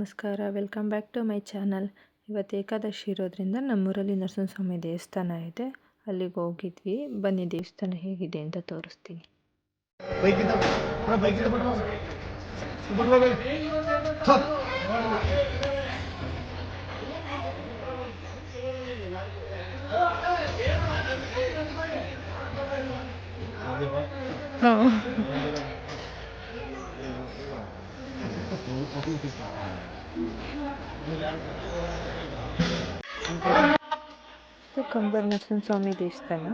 ನಮಸ್ಕಾರ, welcome back to my channel. ಇವತ್ತು ಏಕಾದಶಿ ಇರೋದ್ರಿಂದ ನಮ್ಮೂರಲ್ಲಿ ನರಸಿಂಹಸ್ವಾಮಿ ದೇವಸ್ಥಾನ ಇದೆ, ಅಲ್ಲಿಗೆ ಹೋಗಿದ್ವಿ. ಬನ್ನಿ ದೇವಸ್ಥಾನ ಹೇಗಿದೆ ಅಂತ ತೋರಿಸ್ತೀನಿ. ಕಂಬರ್ ನರಸಿಂಹಸ್ವಾಮಿ ದೇವಸ್ಥಾನ.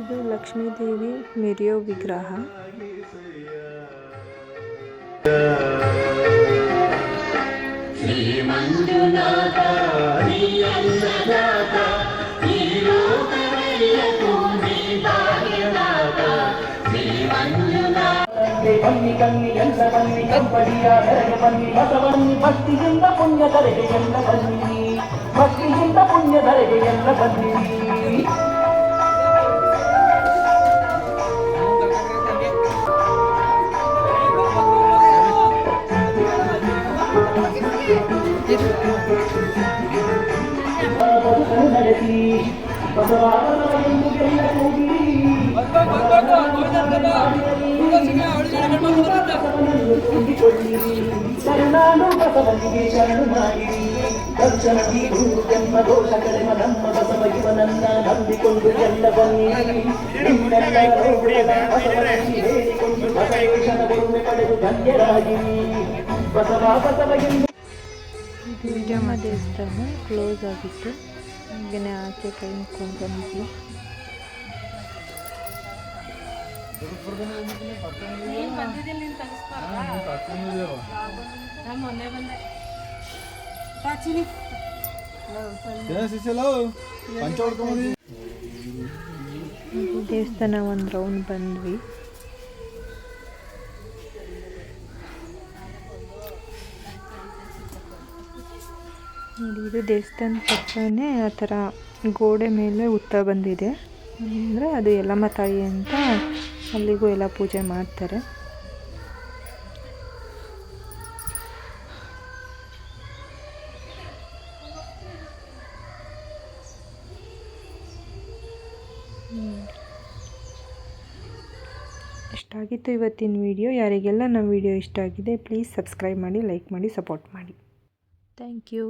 ಇದು ಲಕ್ಷ್ಮೀ ದೇವಿ ಮೆರೆಯೋ ವಿಗ್ರಹ. ಬನ್ನಿ ಕನ್ನಿ ಎಲ್ಲ ಬನ್ನಿ ಕಂಬಡಿಯ ಕರೆಗೆ ಬನ್ನಿ ಬಸವನ್ನಿ ಭಕ್ತಿಯಿಂದ ಪುಣ್ಯ ಕರೆಗೆ ಎಲ್ಲ ಬನ್ನಿ, ಭಕ್ತಿಯಿಂದ ಪುಣ್ಯ ಕರೆಗೆ ಎಲ್ಲ ಬನ್ನಿ. ಬದುಕನ್ನು ನಡೆಸಿ ಬಸವಾದ ಎಂದು ಎಲ್ಲ ಹೋಗಿರಿ. ಶರಣಾನು ಬಸವನಿಗೆ ಶರಣು ಮಾಡಿರಿ. ದರ್ಶನ ನೀಡು ಜನ್ಮ ದೋಷ ಕಡಿಮ ನಮ್ಮ ಬಸವ ಇವನನ್ನ ನಂಬಿಕೊಂಡು ಎಲ್ಲ ಬನ್ನಿರಿ. ನಿಮ್ಮೆಲ್ಲ ಬಸವನಿಗೆ ಹೇಳಿಕೊಂಡು ಬಸವೇಶನ ಬರುವೆ ಪಡೆದು ಧನ್ಯರಾಗಿರಿ. ಬಸವ ಬಸವ ಎಂದು ವಿಜಯಮ್ಮ ದೇವಸ್ಥಾನ ಕ್ಲೋಸ್ ಆಗಿತ್ತು. ಹಾಗೆಯೇ ಆಚೆ ಕೈ ಮುಕ್ಕೊಂಡು ಬಂದ್ವಿ. ದೇವಸ್ಥಾನ ಒಂದು ರೌಂಡ್ ಬಂದ್ವಿ. ನೋಡಿ, ಇದು ದೇವಸ್ಥಾನ ಪಕ್ಕನೇ ಆ ಥರ ಗೋಡೆ ಮೇಲೆ ಹುತ್ತ ಬಂದಿದೆ. ಅಂದರೆ ಅದು ಯಲ್ಲಮ್ಮ ತಾಯಿ ಅಂತ, ಅಲ್ಲಿಗೂ ಎಲ್ಲ ಪೂಜೆ ಮಾಡ್ತಾರೆ. ಇಷ್ಟಾಗಿತ್ತು ಇವತ್ತಿನ ವಿಡಿಯೋ. ಯಾರಿಗೆಲ್ಲ ನಮ್ಮ ವಿಡಿಯೋ ಇಷ್ಟ ಆಗಿದೆ ಪ್ಲೀಸ್ ಸಬ್ಸ್ಕ್ರೈಬ್ ಮಾಡಿ, ಲೈಕ್ ಮಾಡಿ, ಸಪೋರ್ಟ್ ಮಾಡಿ. Thank you.